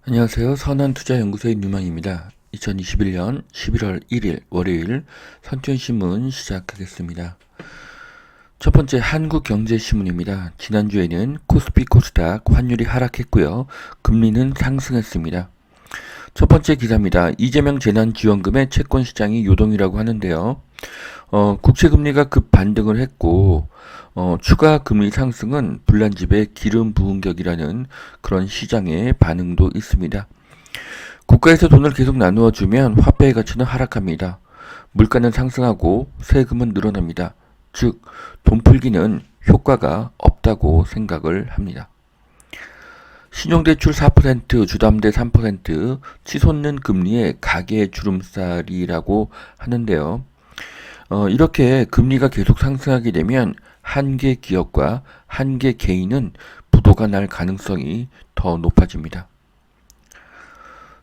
안녕하세요. 선한투자연구소의 뉴망입니다. 2021년 11월 1일 월요일 선천신문 시작하겠습니다. 첫 번째 한국경제신문입니다. 지난주에는 코스피 코스닥 환율이 하락했고요. 금리는 상승했습니다. 첫 번째 기사입니다. 이재명 재난지원금의 채권시장이 요동이라고 하는데요. 국채금리가 급 반등을 했고 추가 금리 상승은 불난집에 기름 부은 격이라는 그런 시장의 반응도 있습니다. 국가에서 돈을 계속 나누어주면 화폐의 가치는 하락합니다. 물가는 상승하고 세금은 늘어납니다. 즉, 돈 풀기는 효과가 없다고 생각을 합니다. 신용대출 4%, 주담대 3%, 치솟는 금리의 가계 주름살이라고 하는데요. 이렇게 금리가 계속 상승하게 되면 한 개 기업과 한 개 개인은 부도가 날 가능성이 더 높아집니다.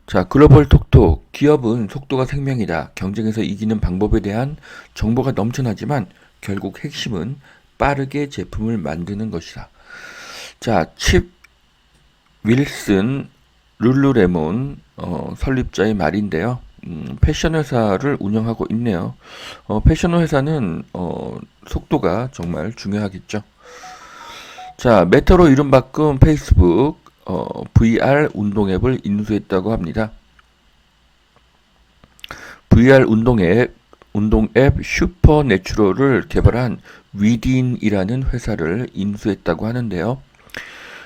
자, 글로벌 톡톡. 기업은 속도가 생명이다. 경쟁에서 이기는 방법에 대한 정보가 넘쳐나지만 결국 핵심은 빠르게 제품을 만드는 것이다. 자, 칩 윌슨 룰루레몬 설립자의 말인데요. 패션 회사를 운영하고 있네요. 패션 회사는 속도가 정말 중요하겠죠. 자, 메타로 이름 바꾼 페이스북 VR 운동 앱을 인수했다고 합니다. VR 운동 앱 슈퍼내추럴을 개발한 위딘이라는 회사를 인수했다고 하는데요.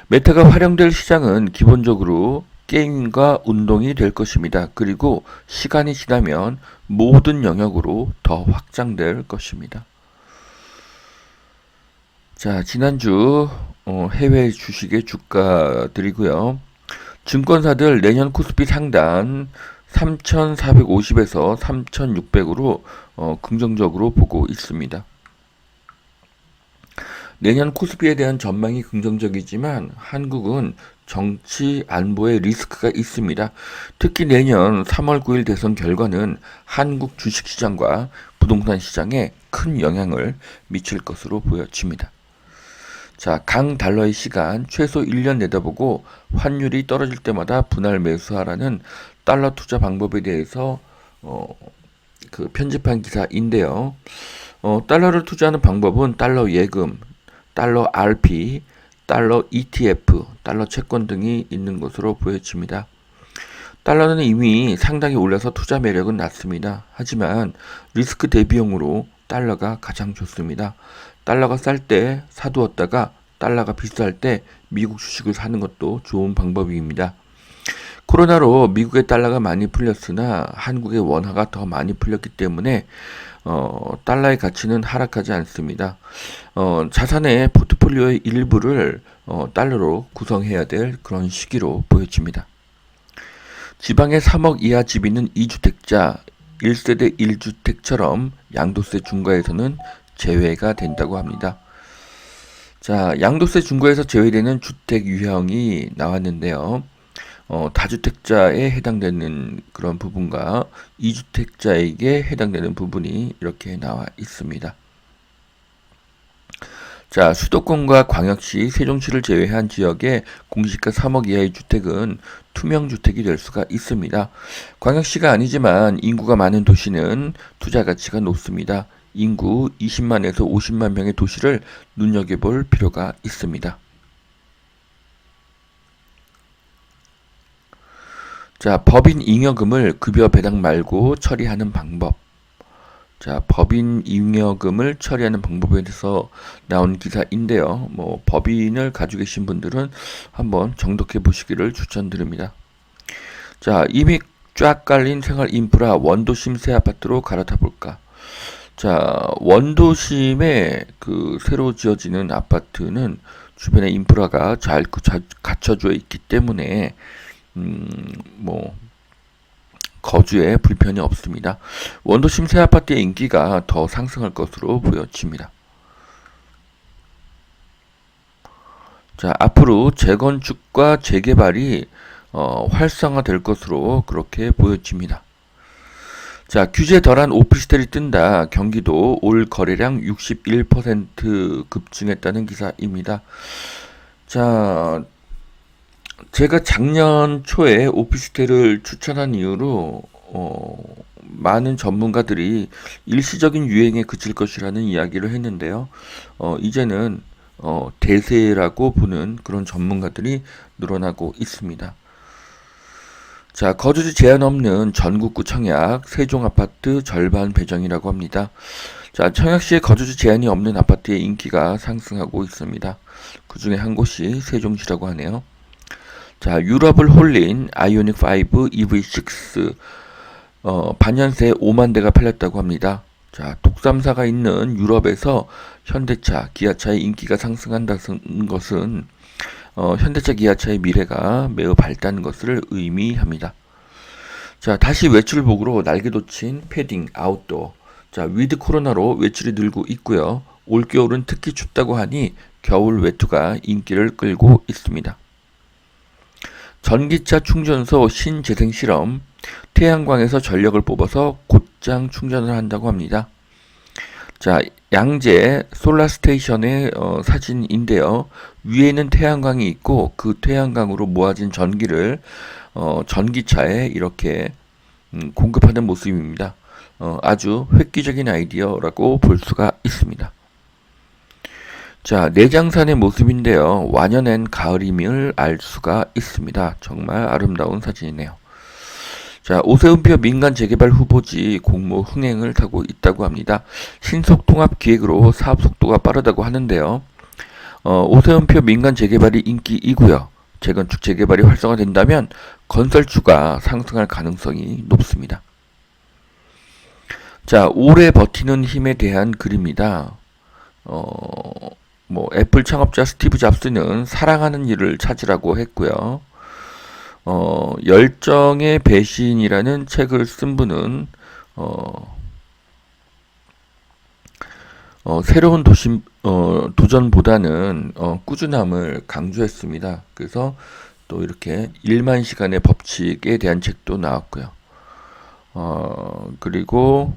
메타가 활용될 시장은 기본적으로 게임과 운동이 될 것입니다. 그리고 시간이 지나면 모든 영역으로 더 확장될 것입니다. 자, 지난주 해외 주식의 주가들이고요. 증권사들 내년 코스피 상단 3,450에서 3,600으로 긍정적으로 보고 있습니다. 내년 코스피에 대한 전망이 긍정적이지만 한국은 정치 안보의 리스크가 있습니다. 특히 내년 3월 9일 대선 결과는 한국 주식시장과 부동산 시장에 큰 영향을 미칠 것으로 보여집니다. 자, 강 달러의 시간 최소 1년 내다보고 환율이 떨어질 때마다 분할 매수하라는 달러 투자 방법에 대해서 편집한 기사인데요. 달러를 투자하는 방법은 달러 예금, 달러 RP, 달러 ETF, 달러 채권 등이 있는 것으로 보여집니다. 달러는 이미 상당히 올라서 투자 매력은 낮습니다. 하지만 리스크 대비용으로 달러가 가장 좋습니다. 달러가 쌀 때 사두었다가 달러가 비쌀 때 미국 주식을 사는 것도 좋은 방법입니다. 코로나로 미국의 달러가 많이 풀렸으나 한국의 원화가 더 많이 풀렸기 때문에 달러의 가치는 하락하지 않습니다. 자산의 포트폴리오의 일부를 달러로 구성해야 될 그런 시기로 보여집니다. 지방의 3억 이하 집 있는 2주택자, 1세대 1주택처럼 양도세 중과에서는 제외가 된다고 합니다. 자, 양도세 중과에서 제외되는 주택 유형이 나왔는데요. 다주택자에 해당되는 그런 부분과 2주택자에게 해당되는 부분이 이렇게 나와 있습니다. 자, 수도권과 광역시, 세종시를 제외한 지역에 공시가 3억 이하의 주택은 투명주택이 될 수가 있습니다. 광역시가 아니지만 인구가 많은 도시는 투자 가치가 높습니다. 인구 20만에서 50만 명의 도시를 눈여겨볼 필요가 있습니다. 자, 법인 잉여금을 급여 배당 말고 처리하는 방법. 자, 법인 잉여금을 처리하는 방법에 대해서 나온 기사인데요. 법인을 가지고 계신 분들은 한번 정독해 보시기를 추천드립니다. 자, 이미 쫙 깔린 생활 인프라 원도심 새 아파트로 갈아타 볼까? 자, 원도심에 새로 지어지는 아파트는 주변에 인프라가 잘 갖춰져 있기 때문에 거주에 불편이 없습니다. 원도심 새 아파트의 인기가 더 상승할 것으로 보여집니다. 자, 앞으로 재건축과 재개발이 활성화될 것으로 그렇게 보여집니다. 자, 규제 덜한 오피스텔이 뜬다. 경기도 올 거래량 61% 급증했다는 기사입니다. 자, 제가 작년 초에 오피스텔을 추천한 이후로 많은 전문가들이 일시적인 유행에 그칠 것이라는 이야기를 했는데요. 이제는 대세라고 보는 그런 전문가들이 늘어나고 있습니다. 자, 거주지 제한 없는 전국구 청약 세종 아파트 절반 배정이라고 합니다. 자, 청약시에 거주지 제한이 없는 아파트의 인기가 상승하고 있습니다. 그 중에 한 곳이 세종시라고 하네요. 자, 유럽을 홀린 아이오닉 5 EV6 반년새 5만 대가 팔렸다고 합니다. 자, 독삼사가 있는 유럽에서 현대차, 기아차의 인기가 상승한다는 것은 현대차, 기아차의 미래가 매우 밝다는 것을 의미합니다. 자, 다시 외출복으로 날개 돋친 패딩, 아웃도어. 자, 위드 코로나로 외출이 늘고 있고요. 올겨울은 특히 춥다고 하니 겨울 외투가 인기를 끌고 있습니다. 전기차 충전소 신재생 실험, 태양광에서 전력을 뽑아서 곧장 충전을 한다고 합니다. 자, 양재 솔라스테이션의 사진인데요. 위에는 태양광이 있고 그 태양광으로 모아진 전기를 전기차에 이렇게 공급하는 모습입니다. 아주 획기적인 아이디어라고 볼 수가 있습니다. 자, 내장산의 모습인데요. 완연한 가을임을 알 수가 있습니다. 정말 아름다운 사진이네요. 자, 오세훈표 민간 재개발 후보지 공모 흥행을 타고 있다고 합니다. 신속통합 기획으로 사업 속도가 빠르다고 하는데요. 오세훈표 민간 재개발이 인기이고요. 재건축 재개발이 활성화된다면 건설주가 상승할 가능성이 높습니다. 자, 오래 버티는 힘에 대한 글입니다. 애플 창업자 스티브 잡스는 사랑하는 일을 찾으라고 했고요. 열정의 배신이라는 책을 쓴 분은 새로운 도전보다는 꾸준함을 강조했습니다. 그래서 또 이렇게 1만 시간의 법칙에 대한 책도 나왔고요. 그리고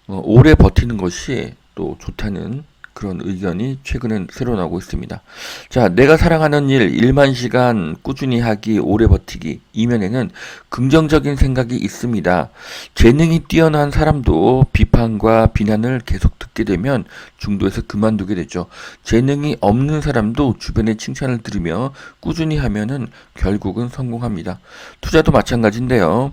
오래 버티는 것이 또 좋다는 그런 의견이 최근에 새로 나오고 있습니다. 자, 내가 사랑하는 일 1만 시간 꾸준히 하기, 오래 버티기. 이면에는 긍정적인 생각이 있습니다. 재능이 뛰어난 사람도 비판과 비난을 계속 듣게 되면 중도에서 그만두게 되죠. 재능이 없는 사람도 주변의 칭찬을 들으며 꾸준히 하면은 결국은 성공합니다. 투자도 마찬가지인데요.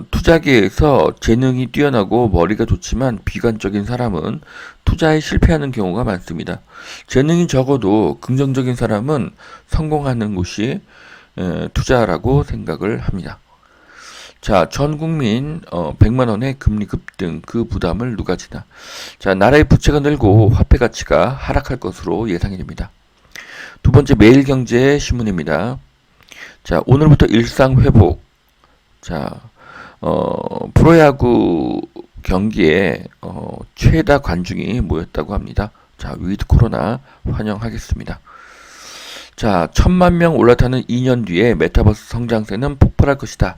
투자계에서 재능이 뛰어나고 머리가 좋지만 비관적인 사람은 투자에 실패하는 경우가 많습니다. 재능이 적어도 긍정적인 사람은 성공하는 곳이 투자라고 생각을 합니다. 자, 전 국민 100만 원의 금리 급등 그 부담을 누가 지나. 자, 나라의 부채가 늘고 화폐 가치가 하락할 것으로 예상이 됩니다. 두 번째 매일경제 신문입니다. 자, 오늘부터 일상 회복. 자, 프로야구 경기에 최다 관중이 모였다고 합니다. 자, 위드 코로나 환영하겠습니다. 자, 1000만 명 올라타는 2년 뒤에 메타버스 성장세는 폭발할 것이다.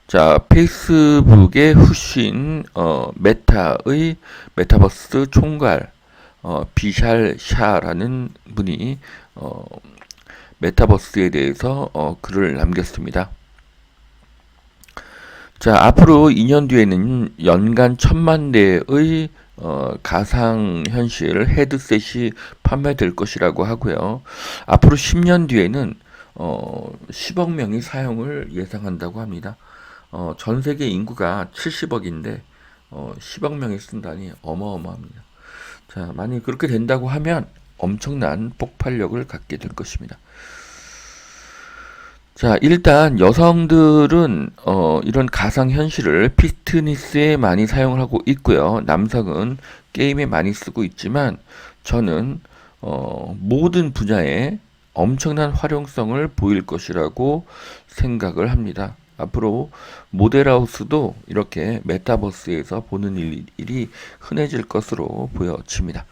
자, 페이스북의 후신 메타의 메타버스 총괄 비샬 샤라는 분이 메타버스에 대해서 글을 남겼습니다. 자, 앞으로 2년 뒤에는 연간 1000만 대의 가상현실 헤드셋이 판매될 것이라고 하고요. 앞으로 10년 뒤에는 10억 명이 사용을 예상한다고 합니다. 전 세계 인구가 70억인데 10억 명이 쓴다니 어마어마합니다. 자, 만약 그렇게 된다고 하면 엄청난 폭발력을 갖게 될 것입니다. 자, 일단 여성들은 이런 가상현실을 피트니스에 많이 사용을 하고 있고요. 남성은 게임에 많이 쓰고 있지만 저는 모든 분야에 엄청난 활용성을 보일 것이라고 생각을 합니다. 앞으로 모델하우스도 이렇게 메타버스에서 보는 일이 흔해질 것으로 보여집니다.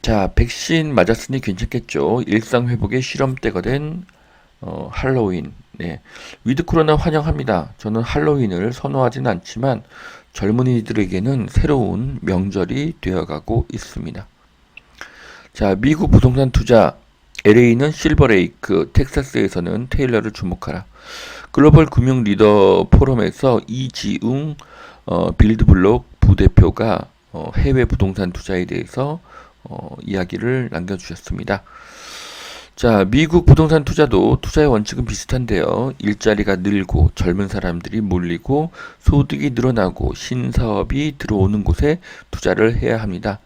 자, 백신 맞았으니 괜찮겠죠. 일상회복의 실험대가 된 할로윈. 네. 위드 코로나 환영합니다. 저는 할로윈을 선호하진 않지만 젊은이들에게는 새로운 명절이 되어가고 있습니다. 자, 미국 부동산 투자 LA는 실버레이크, 텍사스에서는 테일러를 주목하라. 글로벌 금융 리더 포럼에서 이지웅 빌드블록 부대표가 해외 부동산 투자에 대해서 이야기를 남겨주셨습니다. 자, 미국 부동산 투자도 투자의 원칙은 비슷한데요. 일자리가 늘고 젊은 사람들이 몰리고 소득이 늘어나고 신사업이 들어오는 곳에 투자를 해야 합니다.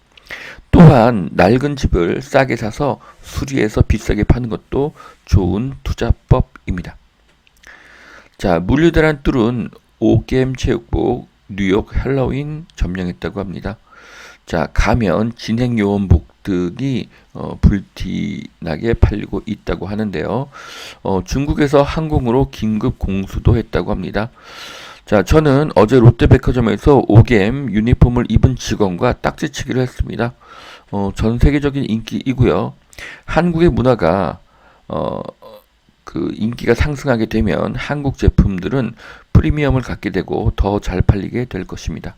또한 낡은 집을 싸게 사서 수리해서 비싸게 파는 것도 좋은 투자법입니다. 자, 물류대란 뚫은 오겜 체육복 뉴욕 할로윈 점령했다고 합니다. 자, 가면, 진행요원복 등이 불티나게 팔리고 있다고 하는데요. 중국에서 항공으로 긴급 공수도 했다고 합니다. 자, 저는 어제 롯데백화점에서 오겜 유니폼을 입은 직원과 딱지치기를 했습니다. 전 세계적인 인기이고요. 한국의 문화가 그 인기가 상승하게 되면 한국 제품들은 프리미엄을 갖게 되고 더 잘 팔리게 될 것입니다.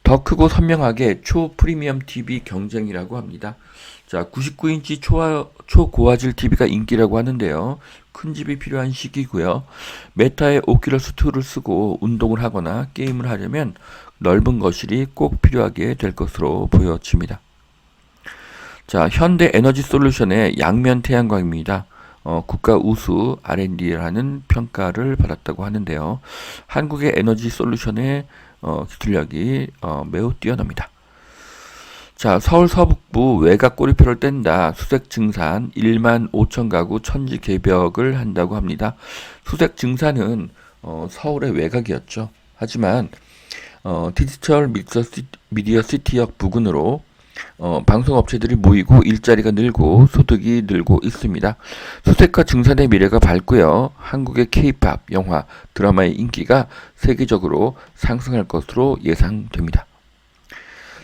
더 크고 선명하게 초프리미엄 TV 경쟁이라고 합니다. 자, 99인치 초고화질 TV가 인기라고 하는데요. 큰 집이 필요한 시기고요. 메타의 오큘러스 2를 쓰고 운동을 하거나 게임을 하려면 넓은 거실이 꼭 필요하게 될 것으로 보여집니다. 자, 현대 에너지 솔루션의 양면 태양광입니다. 국가 우수 R&D라는 평가를 받았다고 하는데요. 한국의 에너지 솔루션의 기술력이 매우 뛰어납니다. 자, 서울 서북부 외곽 꼬리표를 뗀다. 수색 증산 1만 5천 가구 천지 개벽을 한다고 합니다. 수색 증산은 서울의 외곽이었죠. 하지만 디지털 미디어 시티역 부근으로 방송업체들이 모이고 일자리가 늘고 소득이 늘고 있습니다. 수색과 증산의 미래가 밝고요. 한국의 K-팝, 영화, 드라마의 인기가 세계적으로 상승할 것으로 예상됩니다.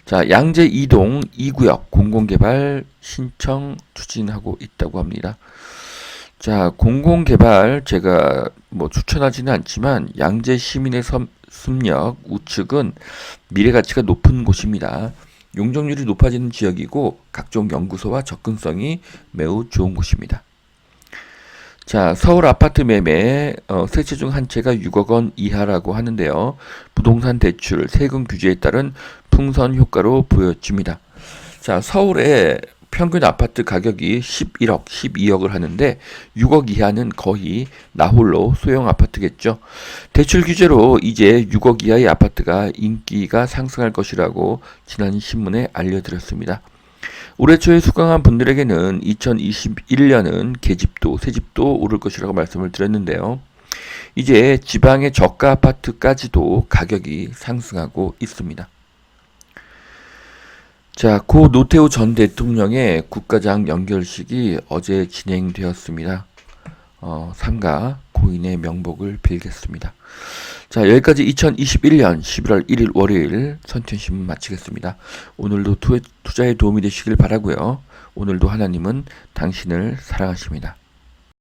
자, 양재 이동 2구역 공공개발 신청 추진하고 있다고 합니다. 자, 공공개발 제가 추천하지는 않지만 양재 시민의 습력 우측은 미래가치가 높은 곳입니다. 용적률이 높아지는 지역이고 각종 연구소와 접근성이 매우 좋은 곳입니다. 자, 서울 아파트 매매 세 채 중 한 채가 6억 원 이하라고 하는데요. 부동산 대출 세금 규제에 따른 풍선 효과로 보여집니다. 자, 서울의 평균 아파트 가격이 11억, 12억을 하는데 6억 이하는 거의 나홀로 소형 아파트겠죠. 대출 규제로 이제 6억 이하의 아파트가 인기가 상승할 것이라고 지난 신문에 알려드렸습니다. 올해 초에 수강한 분들에게는 2021년은 계집도, 새집도 오를 것이라고 말씀을 드렸는데요. 이제 지방의 저가 아파트까지도 가격이 상승하고 있습니다. 자, 고 노태우 전 대통령의 국가장 연결식이 어제 진행되었습니다. 삼가 고인의 명복을 빌겠습니다. 자, 여기까지 2021년 11월 1일 월요일 선천신문 마치겠습니다. 오늘도 투자에 도움이 되시길 바라고요. 오늘도 하나님은 당신을 사랑하십니다.